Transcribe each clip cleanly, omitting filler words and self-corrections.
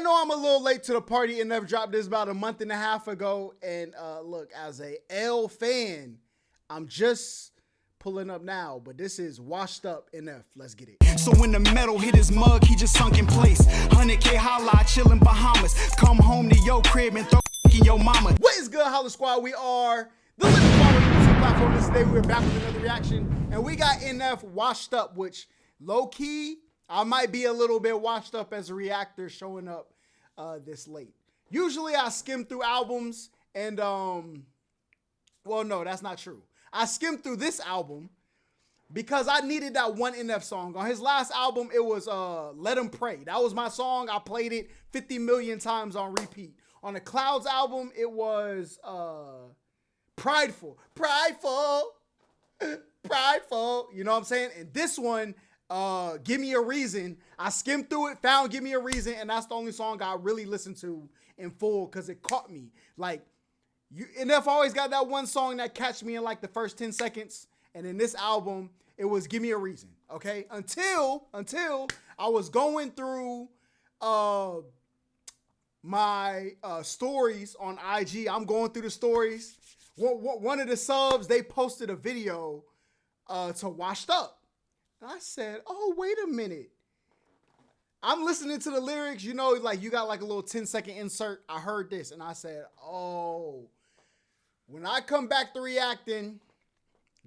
know I'm a little late to the party. NF dropped this about a month and a half ago. And look, as a L fan, I'm just pulling up now, but this is Washed Up NF. Let's get it. So when the metal hit his mug, he just sunk in place. 100K holla, chill in Bahamas. Come home to your crib and throw in your mama. What is good, HollaSquad? We are the Living Squad on the YouTube platform. This day we're back with another reaction, and we got NF Washed Up, which low-key, I might be a little bit washed up as a reactor showing up this late. Usually I skim through albums and, well, no, that's not true. I skimmed through this album because I needed that one NF song. On his last album, it was Let 'Em Pray. That was my song. I played it 50 million times on repeat. On the Clouds album, it was Prideful. Prideful. Prideful. You know what I'm saying? And this one, Give Me a Reason. I skimmed through it, found Give Me a Reason, and that's the only song I really listened to in full because it caught me. Like, NF always got that one song that catch me in like the first 10 seconds. And in this album, it was Give Me a Reason. Okay. Until I was going through my stories on IG. I'm going through the stories. One of the subs, they posted a video to Washed Up. And I said, oh, wait a minute. I'm listening to the lyrics, you know, like you got like a little 10-second insert. I heard this and I said, oh, when I come back to reacting,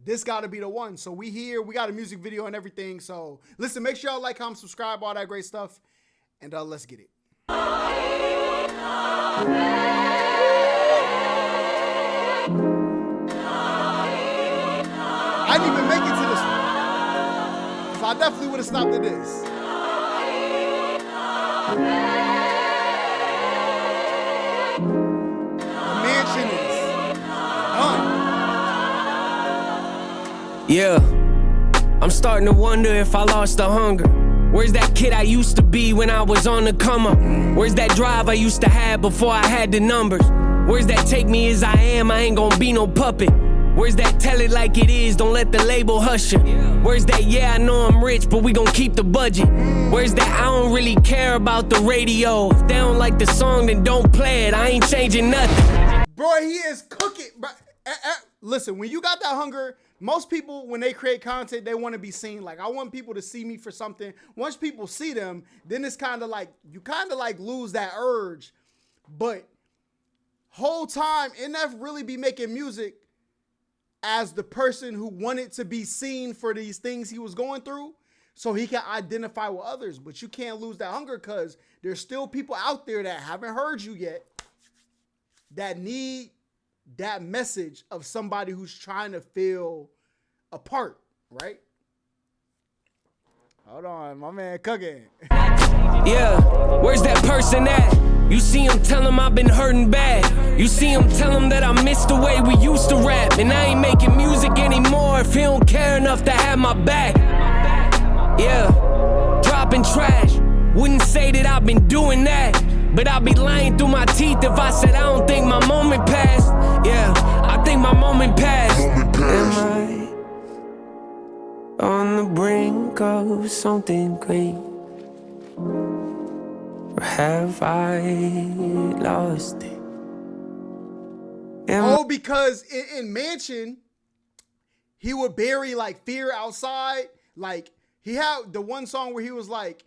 this got to be the one. So we here, we got a music video and everything. So listen, make sure y'all like, comment, subscribe, all that great stuff. And let's get it. I didn't even make it to this one. So I definitely would have stopped at this. The mansion is done. Yeah, I'm starting to wonder if I lost the hunger. Where's that kid I used to be when I was on the come up? Where's that drive I used to have before I had the numbers? Where's that take me as I am, I ain't gonna be no puppet? Where's that tell it like it is, don't let the label hush you? Where's that yeah I know I'm rich but we gon' keep the budget? Where's that I don't really care about the radio? If they don't like the song then don't play it, I ain't changing nothing. Bro, he is cooking. Bro. Listen, when you got that hunger, most people, when they create content, they want to be seen. Like, I want people to see me for something. Once people see them, then it's kind of like, you kind of like lose that urge. But whole time, NF really be making music as the person who wanted to be seen for these things he was going through so he can identify with others. But you can't lose that hunger because there's still people out there that haven't heard you yet that need that message of somebody who's trying to feel a part, right? Hold on, my man cooking. Yeah, where's that person at? You see him, tell him I've been hurting bad. You see him, tell him that I missed the way we used to rap. And I ain't making music anymore if he don't care enough to have my back. Yeah, dropping trash. Wouldn't say that I've been doing that, but I'll be lying through my teeth if I said I don't think my moment passed. Yeah, I think my moment passed. Am I on the brink of something great? Or have I lost it? Oh, because in Mansion, he would bury like fear outside. Like he had the one song where he was like,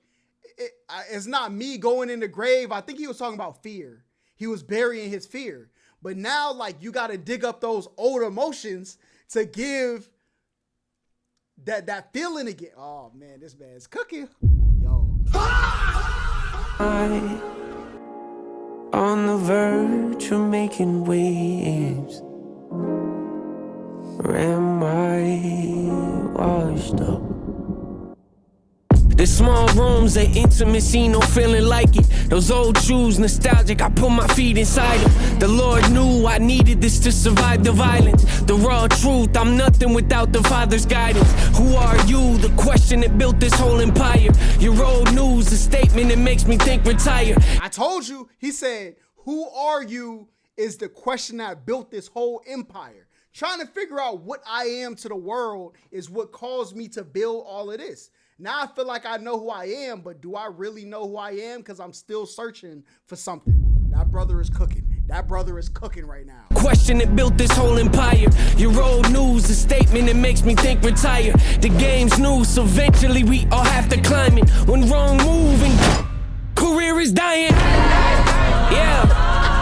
it's not me going in the grave. I think he was talking about fear. He was burying his fear. But now, like, you got to dig up those old emotions to give that feeling again. Oh, man, this man's cooking. Yo. I on the verge of making waves. Or am I washed up? The small rooms, the intimacy, no feeling like it. Those old shoes, nostalgic, I put my feet inside them. The Lord knew I needed this to survive the violence. The raw truth, I'm nothing without the Father's guidance. Who are you? The question that built this whole empire. Your old news, a statement that makes me think retire. I told you, he said, who are you is the question that built this whole empire. Trying to figure out what I am to the world is what caused me to build all of this. Now I feel like I know who I am, but do I really know who I am? Because I'm still searching for something. That brother is cooking. That brother is cooking right now. Question that built this whole empire. Your old news, a statement that makes me think retire. The game's new, so eventually we all have to climb it. One wrong move and career is dying. Yeah,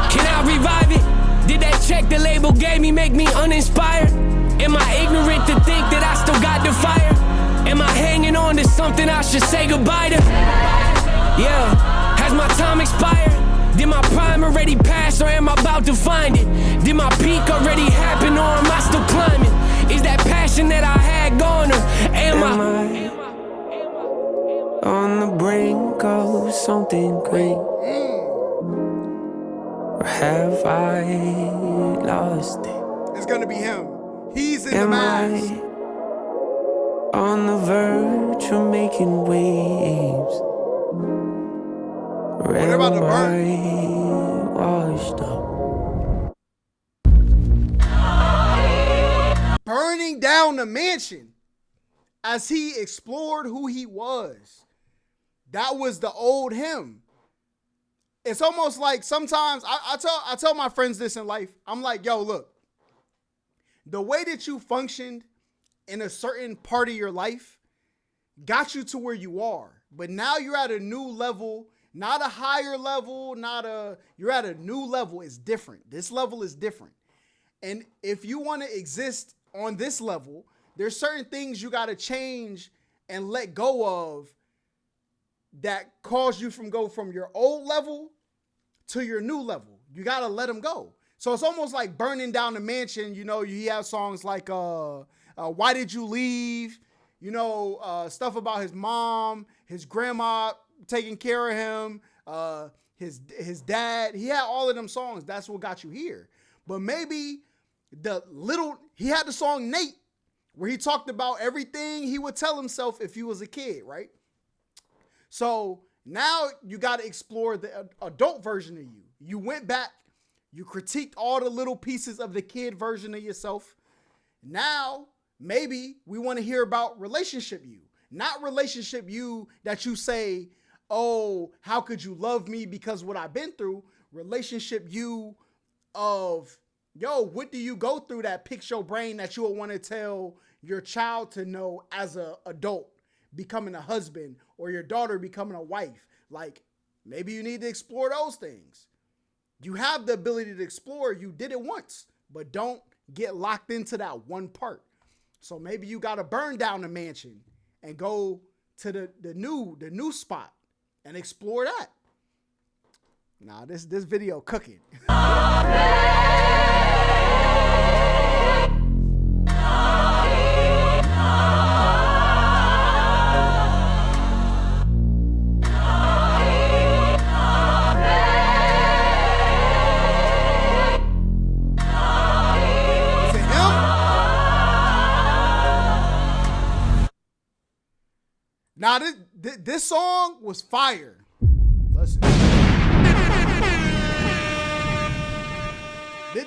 can I revive it? Did that check the label gave me make me uninspired? Am I ignorant to think that I still got the fire? Am I hanging on to something I should say goodbye to? Yeah, has my time expired? Did my prime already pass or am I about to find it? Did my peak already happen or am I still climbing? Is that passion that I had gone or am I on the brink of something great? Or have I lost it? It's gonna be him. He's in the mask. On the verge of making waves. What about the burn? Washed up. Burning down the mansion as he explored who he was. That was the old him. It's almost like sometimes I tell my friends this in life. I'm like, yo, look, the way that you functioned in a certain part of your life got you to where you are. But now you're at a new level, not a higher level, you're at a new level. It's different. This level is different. And if you want to exist on this level, there's certain things you got to change and let go of that cause you go from your old level to your new level. You got to let them go. So it's almost like burning down the mansion. You know, you have songs like, Why Did You Leave? You know, stuff about his mom, his grandma taking care of him, his dad. He had all of them songs. That's what got you here. But maybe he had the song Nate, where he talked about everything he would tell himself if he was a kid, right? So now you got to explore the adult version of you. You went back, you critiqued all the little pieces of the kid version of yourself. Now, maybe we want to hear about relationship you, not relationship you that you say, oh, how could you love me because what I've been through? Relationship you of, yo, what do you go through that picks your brain that you would want to tell your child to know as an adult, becoming a husband, or your daughter becoming a wife? Like, maybe you need to explore those things. You have the ability to explore. You did it once, but don't get locked into that one part. So maybe you got to burn down the mansion and go to the new spot and explore that. Nah, this video cooking. Now this song was fire. Listen.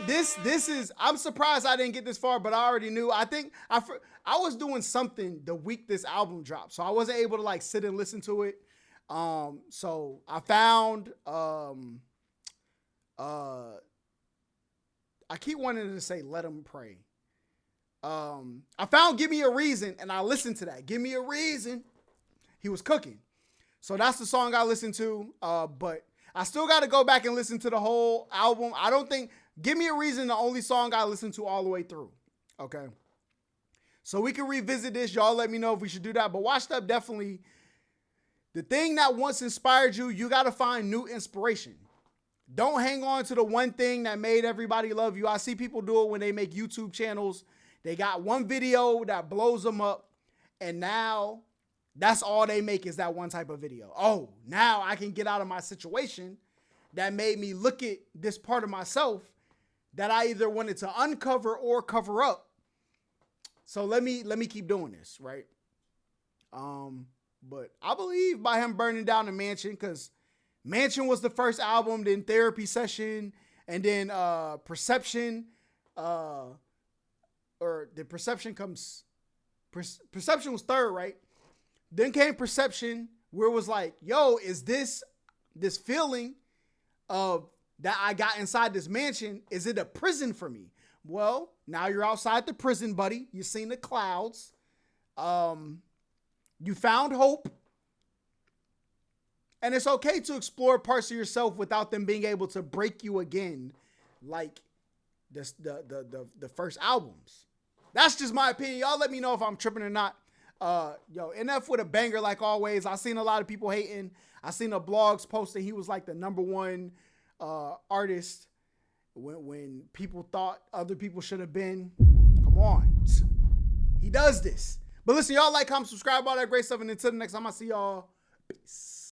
This is, I'm surprised I didn't get this far, but I already knew. I think I was doing something the week this album dropped, so I wasn't able to like sit and listen to it. So I found I keep wanting to say Let 'Em Pray. I found Give Me a Reason, and I listened to that. Give Me a Reason. He was cooking. So that's the song I listened to. But I still got to go back and listen to the whole album. I don't think Give Me a Reason, the only song I listened to all the way through. Okay. So we can revisit this. Y'all let me know if we should do that. But Washed Up, definitely. The thing that once inspired you, you got to find new inspiration. Don't hang on to the one thing that made everybody love you. I see people do it when they make YouTube channels. They got one video that blows them up, and now that's all they make is that one type of video. Oh, now I can get out of my situation that made me look at this part of myself that I either wanted to uncover or cover up. So let me keep doing this, right? But I believe by him burning down the mansion, because Mansion was the first album, then Therapy Session, and then Perception, or the Perception was third, right? Then came Perception, where it was like, yo, is this feeling of that I got inside this mansion, is it a prison for me? Well, now you're outside the prison, buddy. You've seen the clouds. You found hope. And it's okay to explore parts of yourself without them being able to break you again, like the first albums. That's just my opinion. Y'all let me know if I'm tripping or not. NF with a banger like always. I seen a lot of people hating. I seen the blogs posting he was like the #1 artist when people thought other people should have been. Come on. He does this. But listen, y'all like, comment, subscribe, all that great stuff. And until the next time I see y'all, peace.